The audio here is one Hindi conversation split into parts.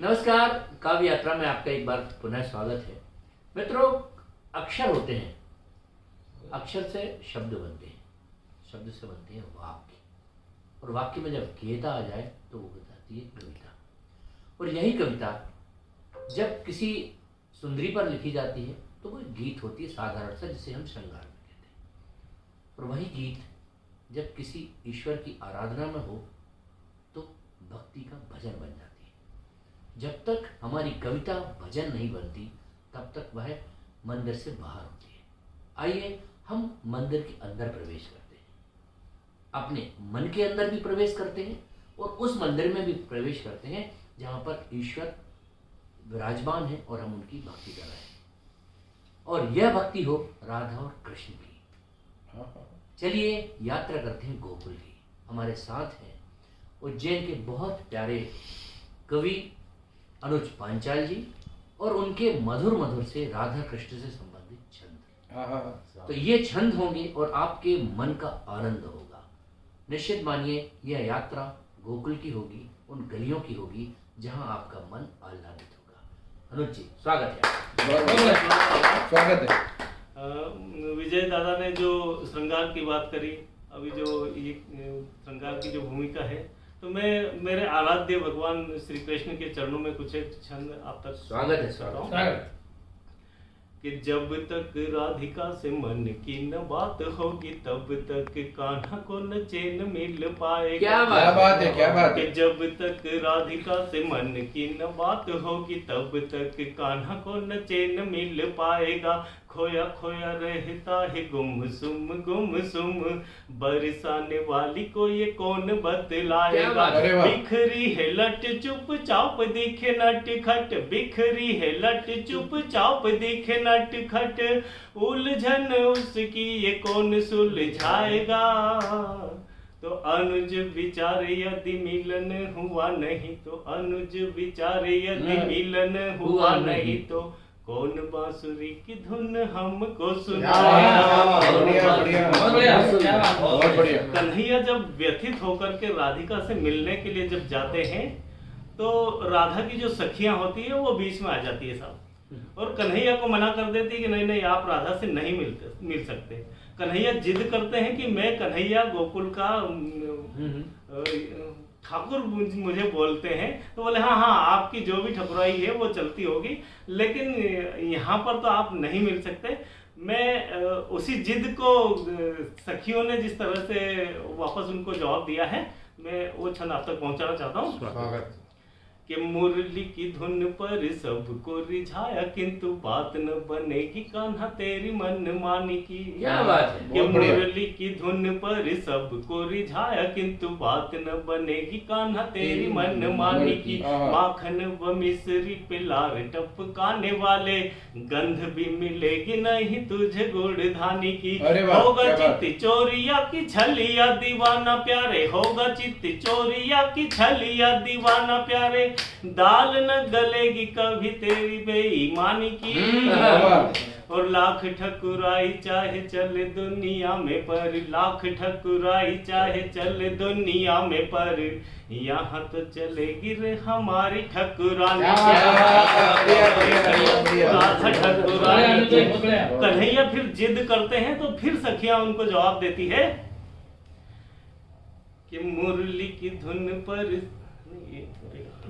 नमस्कार, काव्य यात्रा में आपका एक बार पुनः स्वागत है। मित्रों, अक्षर होते हैं, अक्षर से शब्द बनते हैं, शब्द से बनते हैं वाक्य, और वाक्य में जब गेयता आ जाए तो वो बताती है कविता। और यही कविता जब किसी सुंदरी पर लिखी जाती है तो वो एक गीत होती है साधारण सा, जिसे हम श्रृंगार में कहते हैं। और वही गीत जब किसी ईश्वर की आराधना में हो तो भक्ति का भजन बन जाती है। जब तक हमारी कविता भजन नहीं बनती तब तक वह मंदिर से बाहर होती है। आइए हम मंदिर के अंदर प्रवेश करते हैं, अपने मन के अंदर भी प्रवेश करते हैं और उस मंदिर में भी प्रवेश करते हैं जहाँ पर ईश्वर विराजमान है और हम उनकी भक्ति कर रहे हैं। और यह भक्ति हो राधा और कृष्ण की। चलिए यात्रा करते हैं गोकुल की। हमारे साथ हैं उज्जैन के बहुत प्यारे कवि अनुज पांचाल जी और उनके मधुर मधुर से राधा कृष्ण से संबंधित छंद। तो ये छंद होंगे और आपके मन का आनंद होगा। निश्चित मानिए यह यात्रा गोकुल की होगी, उन गलियों की होगी जहां आपका मन आह्लादित होगा। अनुज जी, स्वागत है। स्वागत है। विजय दादा ने जो श्रृंगार की बात करी, अभी जो ये श्रृंगार की जो भूमिका है, तो मैं मेरे आराध्य भगवान श्री कृष्ण के चरणों में कुछ एक छंद आप तक स्वागत है। स्वागत कि जब तक राधिका से मन की न बात होगी तब तक कान्हा को न चैन मिल पाएगा। क्या बात है, क्या बात है। कि जब तक राधिका से मन की न बात होगी तब तक कान्हा को न चैन मिल पाएगा। खोया खोया रहता है गुमसुम गुमसुम, बरसाने वाली को ये कौन बतलाएगा। बिखरी है लट चुप चाप दिखे नट खट, बिखरी है लट चुप चाप दिखे नट खट, उलझन उसकी ये कौन सुलझाएगा। तो अनुज विचार यदि मिलन हुआ नहीं, तो अनुज विचार यदि मिलन हुआ नहीं, तो कौन बांसुरी की धुन हमको सुनाएगा। कन्हैया जब व्यथित होकर के राधिका से मिलने के लिए जब जाते हैं तो राधा की जो सखियां होती है वो बीच में आ जाती है साहब, और कन्हैया को मना कर देती है कि नहीं नहीं आप राधा से नहीं मिल सकते। कन्हैया जिद करते हैं कि मैं कन्हैया गोकुल का ठाकुर मुझे बोलते हैं। तो बोले हाँ हाँ आपकी जो भी ठकुराई है वो चलती होगी, लेकिन यहाँ पर तो आप नहीं मिल सकते। मैं उसी जिद को सखियों ने जिस तरह से वापस उनको जवाब दिया है, मैं वो छंद आप तक पहुँचाना चाहता हूँ कि मुरली की धुन पर सबको रिझाया, किंतु बात न बनेगी कान्हा तेरी मन मानी की। क्या बात है। कि मुरली की धुन पर सबको रिझाया, किंतु बात न बनेगी कान्हा तेरी मन मानी की। माखन व मिश्री पे लार टपकाने वाले, गंध भी मिलेगी नहीं तुझे गुड़ धानी की। होगा चित्त चोरिया की छलिया दीवाना प्यारे, होगा चित्त चोरिया की छलिया दीवाना प्यारे, दाल न गलेगी कभी तेरी बेईमानी की। और लाख ठकुराई चाहे चले दुनिया में पर, लाख ठकुराई चाहे चले दुनिया में पर, यहाँ तो चलेगी रे हमारी ठकुरानी। कन्हैया फिर जिद करते हैं तो फिर सखियां उनको जवाब देती है कि मुरली की धुन पर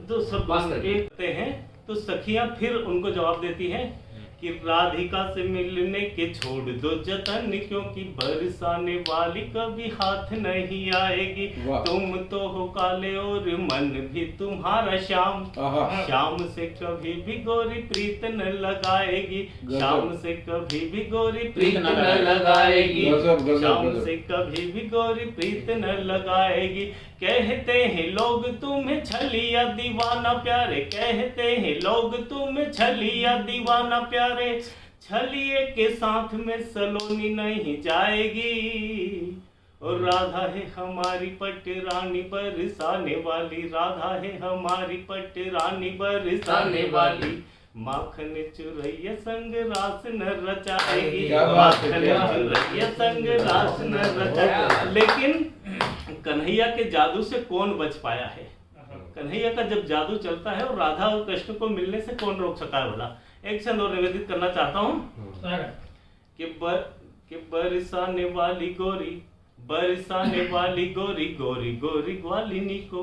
तो सब कहते हैं, तो सखियां फिर उनको जवाब देती हैं कि राधिका से मिलने के छोड़ दो जतन, क्योंकि बरसाने वाली कभी हाथ नहीं आएगी। तुम तो हो काले और मन भी तुम्हारा श्याम, श्याम से कभी भी गोरी प्रीत न लगाएगी, श्याम से कभी भी गोरी प्रीत न लगाएगी, श्याम से कभी भी गोरी प्रीत न लगाएगी। कहते हैं लोग तुम्हें छलिया दीवाना प्यारे, कहते हैं लोग तुम्हें छलिया दीवाना प्यारे, छलिए के साथ में सलोनी नहीं जाएगी। और राधा है हमारी पट रानी बरसाने वाली, राधा है हमारी पट रानी बरसाने वाली, माखन चुरैया संग रास न रचाएगी, माखन चुरैया संग रास न रचाएगी। लेकिन कन्हैया के जादू से कौन बच पाया है? कन्हैया का जब जादू चलता है और राधा और कृष्ण को मिलने से कौन रोक सका है भला। एक छंद और निवेदित करना चाहता हूँ कि बरसाने वाली गोरी, बरसाने वाली गोरी, गोरी गोरी ग्वालिनी को,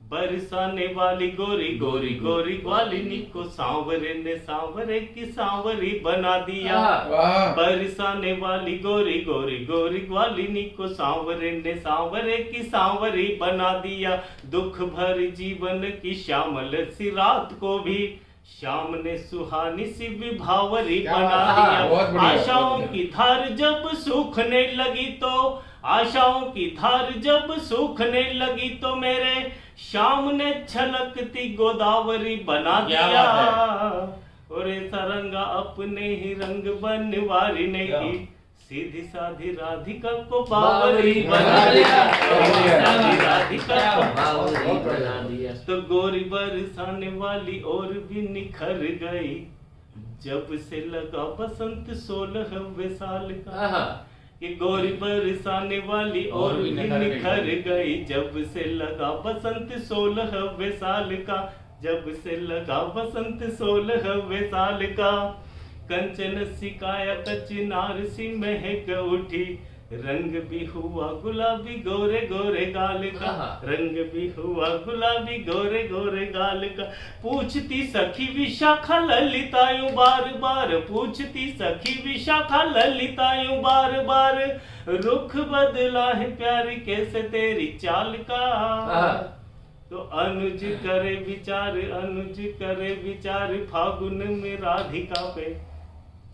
बरसाने वाली गोरी, गोरी गोरी ग्वालिनी को, सांवरे ने सांवरे की सांवरी बना दिया। वाह बरसाने वाली गोरी, गोरी गोरी ग्वालिनी को, सांवरे ने सांवरे की सांवरी बना दिया। दुख भरी जीवन की श्यामल सी रात को भी श्याम ने सुहानी सी विभावरी क्या बना बात है, बहुत दिया। बढ़िया, आशाओं बहुत की धार जब सूखने लगी तो, आशाओं की धार जब सूखने लगी तो मेरे श्याम ने छलकती गोदावरी बना क्या दिया। बात और ऐसा रंगा अपने ही रंग बनवारी ने क्या? की, सीधी साधी राधिका को बावरी बावरी बना बना दिया। दिया। साधी राधिका को बावरी बना दिया। तो गोरी बरसाने वाली और भी निखर गई, जब से लगा बसंत 16वें साल का। आहा। कि गोरी बरसाने वाली और भी निखर गई, जब से लगा बसंत 16वें साल का, जब से लगा बसंत 16वें साल का। कंचन सी काया कचनार सी महक उठी, रंग भी हुआ गुलाबी गोरे गोरे गाल का, रंग भी हुआ गुलाबी गोरे गोरे गाल का। पूछती सखी विशाखा ललिता यूं बार बार, पूछती सखी विशाखा ललिता यूं बार बार, रुख बदला है प्यारी कैसे तेरी चाल का। तो अनुज करे विचार, अनुज करे विचार, फागुन में राधिका पे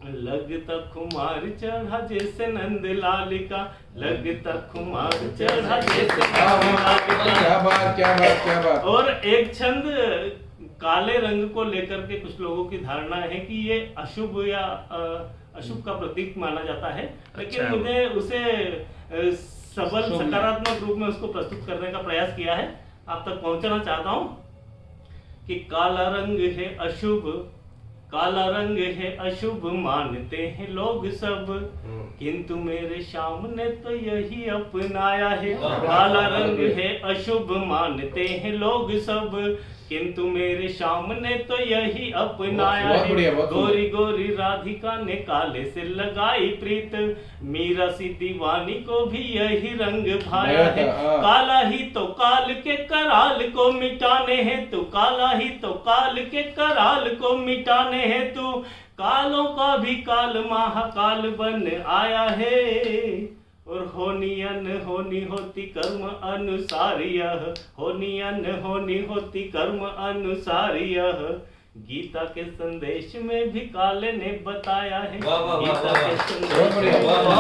लगता खुमार चढ़ा जैसे नंद लाल का, लगता खुमार चढ़ा जैसे नंद लाल का। क्या बात क्या बात क्या बात। और एक छंद काले रंग को लेकर के कुछ लोगों की धारणा है कि ये अशुभ या अशुभ का प्रतीक माना जाता है, लेकिन अच्छा। मुझे उसे सबल सकारात्मक रूप में उसको प्रस्तुत करने का प्रयास किया है, आप तक पहुंचाना चाहता हूं कि काला रंग है अशुभ, काला रंग है अशुभ मानते हैं लोग सब, किंतु मेरे श्याम ने तो यही अपनाया है। काला रंग है अशुभ मानते हैं लोग सब, किंतु मेरे श्याम ने तो यही अपनाया बहुत बढ़िया, है। बहुत गोरी गोरी राधिका ने काले से लगाई प्रीत, मीरा सी दीवानी को भी यही रंग भाया है। काला ही तो काल के कराल को मिटाने हैं तू, काला ही तो काल के कराल को मिटाने हैं तू, कालों का भी काल महाकाल बन आया है। और होनी अनहोनी होती कर्म अनुसार यह, होनी अनहोनी होती कर्म अनुसार यह, गीता के संदेश में भी काले ने बताया है। वाह, वाह, वाह, गीता वाह, के वाह। संदेश बहुत बढ़िया, में बहुत बहुत